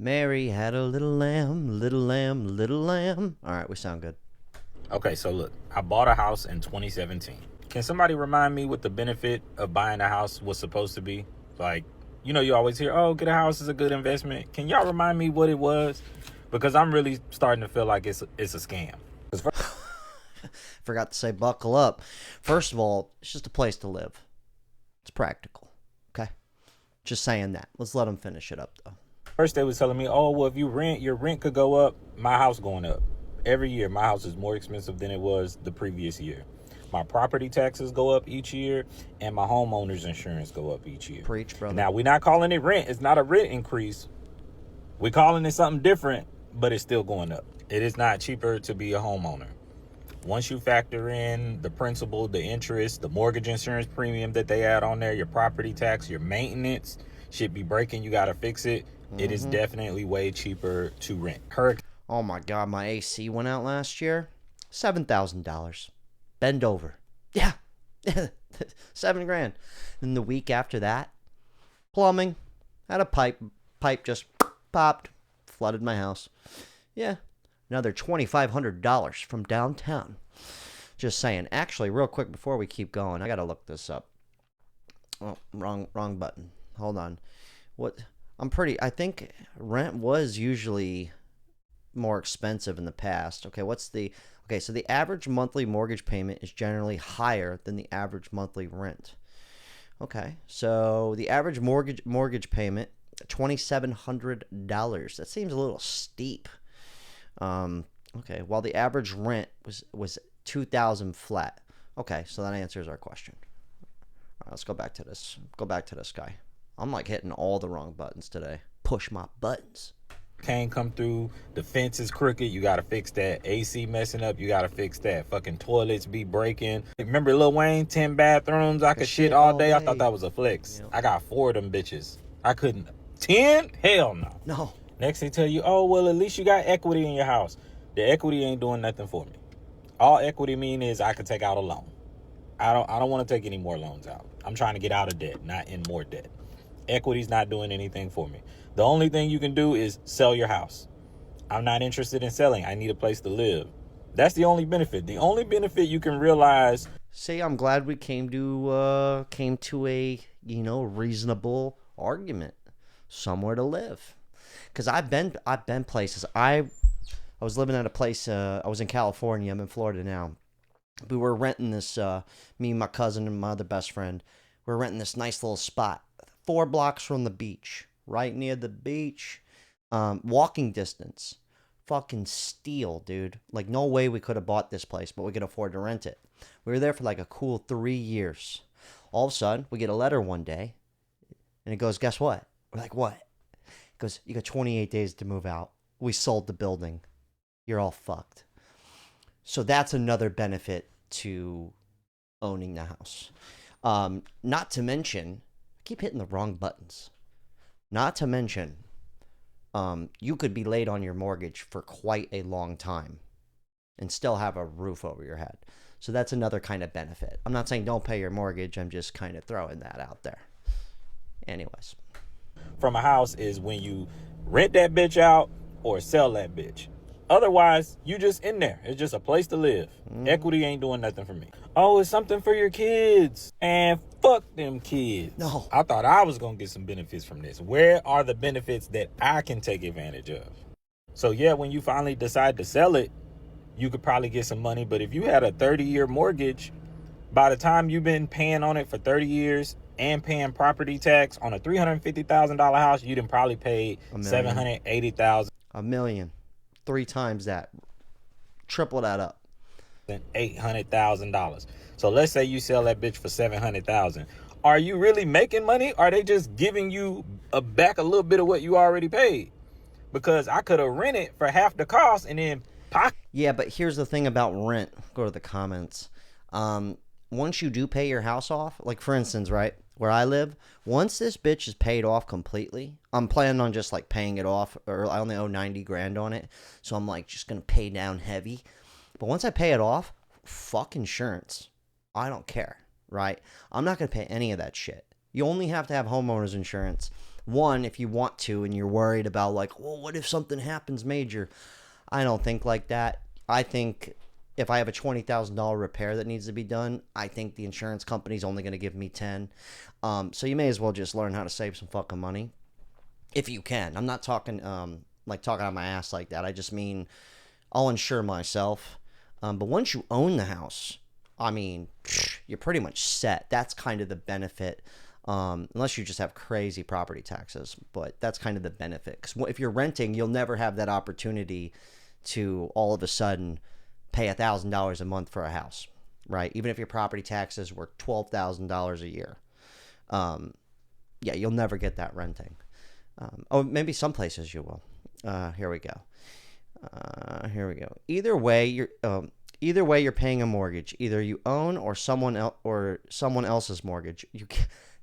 Mary had a little lamb, little lamb, little lamb. All right, we sound good. Okay, so look, I bought a house in 2017. Can somebody remind me what the benefit of buying a house was supposed to be? Like, you always hear, oh, get a house is a good investment. Can y'all remind me what it was? Because I'm really starting to feel like it's a scam. Forgot to say buckle up. First of all, it's just a place to live. It's practical. Okay? Just saying that. Let's let them finish it up, though. First, they was telling me, oh, well, if you rent, your rent could go up. My house going up. Every year, my house is more expensive than it was the previous year. My property taxes go up each year, and my homeowner's insurance go up each year. Preach, brother. Now, we're not calling it rent. It's not a rent increase. We're calling it something different, but it's still going up. It is not cheaper to be a homeowner. Once you factor in the principal, the interest, the mortgage insurance premium that they add on there, your property tax, your maintenance should be breaking. You got to fix it. It is definitely way cheaper to rent. Oh my God, my AC went out last year. $7,000. Bend over. Yeah. $7,000. And the week after that, plumbing. Had a pipe just popped, flooded my house. Yeah. Another $2,500 from downtown. Just saying. Actually, real quick before we keep going, I gotta look this up. Oh, wrong button. Hold on. I think rent was usually more expensive in the past. Okay, so the average monthly mortgage payment is generally higher than the average monthly rent. Okay, so the average mortgage payment, $2,700. That seems a little steep. Okay, while the average rent was $2,000 flat. Okay, so that answers our question. All right, let's go back to this. Go back to this guy. I'm like hitting all the wrong buttons today. Push my buttons. Can't come through. The fence is crooked. You got to fix that. AC messing up. You got to fix that. Fucking toilets be breaking. Remember Lil Wayne, 10 bathrooms. I could shit all day. I thought that was a flex. Yep. I got 4 of them bitches. I couldn't. 10? Hell no. No. Next they tell you, oh, well, at least you got equity in your house. The equity ain't doing nothing for me. All equity mean is I could take out a loan. I don't want to take any more loans out. I'm trying to get out of debt, not in more debt. Equity's not doing anything for me. The only thing you can do is sell your house. I'm not interested in selling. I need a place to live. That's the only benefit. The only benefit you can realize. See, I'm glad we came to a reasonable argument, somewhere to live. Because I've been places. I was living at a place. I was in California. I'm in Florida now. We were renting this. Me, my cousin, and my other best friend. We were renting this nice little spot, 4 blocks from the beach, right near the beach, walking distance. Fucking steal, dude. Like, no way we could have bought this place, but we could afford to rent it. We were there for like a cool 3 years. All of a sudden, we get a letter one day, and it goes, guess what? We're like, what? It goes, you got 28 days to move out. We sold the building. You're all fucked. So that's another benefit to owning the house. Not to mention, I keep hitting the wrong buttons. Not to mention, you could be late on your mortgage for quite a long time and still have a roof over your head. So that's another kind of benefit. I'm not saying don't pay your mortgage. I'm just kind of throwing that out there. Anyways. From a house is when you rent that bitch out or sell that bitch. Otherwise, you just in there. It's just a place to live. Equity ain't doing nothing for me. Oh, it's something for your kids. And fuck them kids. No. I thought I was going to get some benefits from this. Where are the benefits that I can take advantage of? So, yeah, when you finally decide to sell it, you could probably get some money. But if you had a 30-year mortgage, by the time you've been paying on it for 30 years and paying property tax on a $350,000 house, you done probably paid $780,000. $1 million. 3 times that. Triple that up. $800,000. So let's say you sell that bitch for $700,000. Are you really making money? Or are they just giving you back a little bit of what you already paid? Because I could have rented for half the cost and then Yeah, but here's the thing about rent. Go to the comments. Once you do pay your house off, like for instance, right, where I live, once this bitch is paid off completely, I'm planning on just like paying it off, or I only owe 90 grand on it, so I'm like just gonna pay down heavy. But once I pay it off, fuck insurance. I don't care, right? I'm not gonna pay any of that shit. You only have to have homeowners insurance One, if you want to and you're worried about like, well, what if something happens major? I don't think like that. I think if I have a $20,000 repair that needs to be done, I think the insurance company's only going to give me 10. So you may as well just learn how to save some fucking money if you can. I'm not talking like talking on my ass like that. I just mean I'll insure myself. But once you own the house, I mean, you're pretty much set. That's kind of the benefit. Unless you just have crazy property taxes, but that's kind of the benefit. Because if you're renting, you'll never have that opportunity to all of a sudden pay $1,000 a month for a house, right? Even if your property taxes were $12,000 a year. Yeah, you'll never get that renting. Oh, maybe some places you will. Here we go. Here we go. Either way, you're paying a mortgage. Either you own or someone else's mortgage.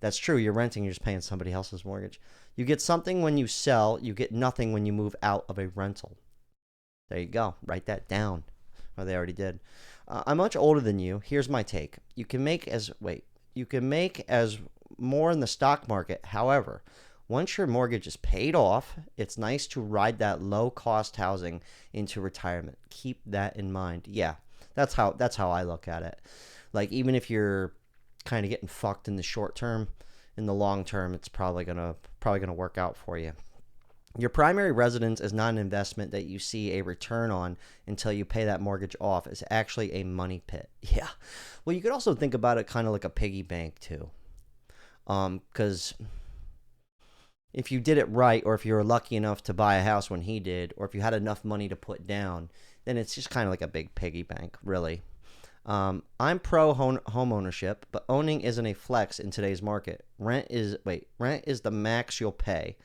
That's true. You're renting. You're just paying somebody else's mortgage. You get something when you sell. You get nothing when you move out of a rental. There you go. Write that down. Oh, they already did. I'm much older than you. Here's my take. You can make as more in the stock market. However, once your mortgage is paid off, it's nice to ride that low-cost housing into retirement. Keep that in mind. Yeah, that's how I look at it. Like, even if you're kind of getting fucked in the short term, in the long term, it's probably gonna work out for you. Your primary residence is not an investment that you see a return on until you pay that mortgage off. It's actually a money pit. Yeah. Well, you could also think about it kind of like a piggy bank too, because if you did it right, or if you were lucky enough to buy a house when he did, or if you had enough money to put down, then it's just kind of like a big piggy bank, really. I'm pro home ownership, but owning isn't a flex in today's market. Rent is the max you'll pay.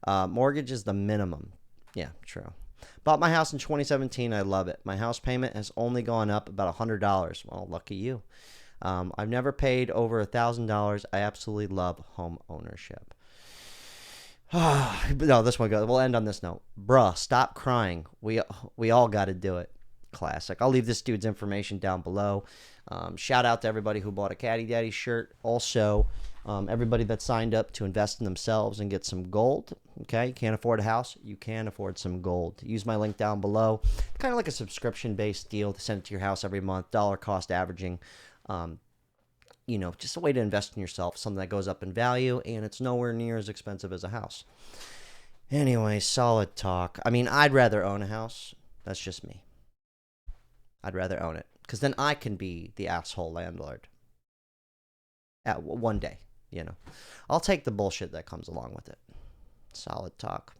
Mortgage is the minimum. Yeah, true. Bought my house in 2017. I love it. My house payment has only gone up about $100. Well, lucky you. I've never paid over $1,000. I absolutely love home ownership. No, this one goes. We'll end on this note. Bruh, stop crying. We all got to do it. Classic. I'll leave this dude's information down below. Shout out to everybody who bought a Caddy Daddy shirt. Also, everybody that signed up to invest in themselves and get some gold. Okay, you can't afford a house, you can afford some gold. Use my link down below. Kind of like a subscription-based deal to send it to your house every month. Dollar cost averaging. Just a way to invest in yourself. Something that goes up in value, and it's nowhere near as expensive as a house. Anyway, solid talk. I mean, I'd rather own a house. That's just me. I'd rather own it, because then I can be the asshole landlord. At one day, I'll take the bullshit that comes along with it. Solid talk.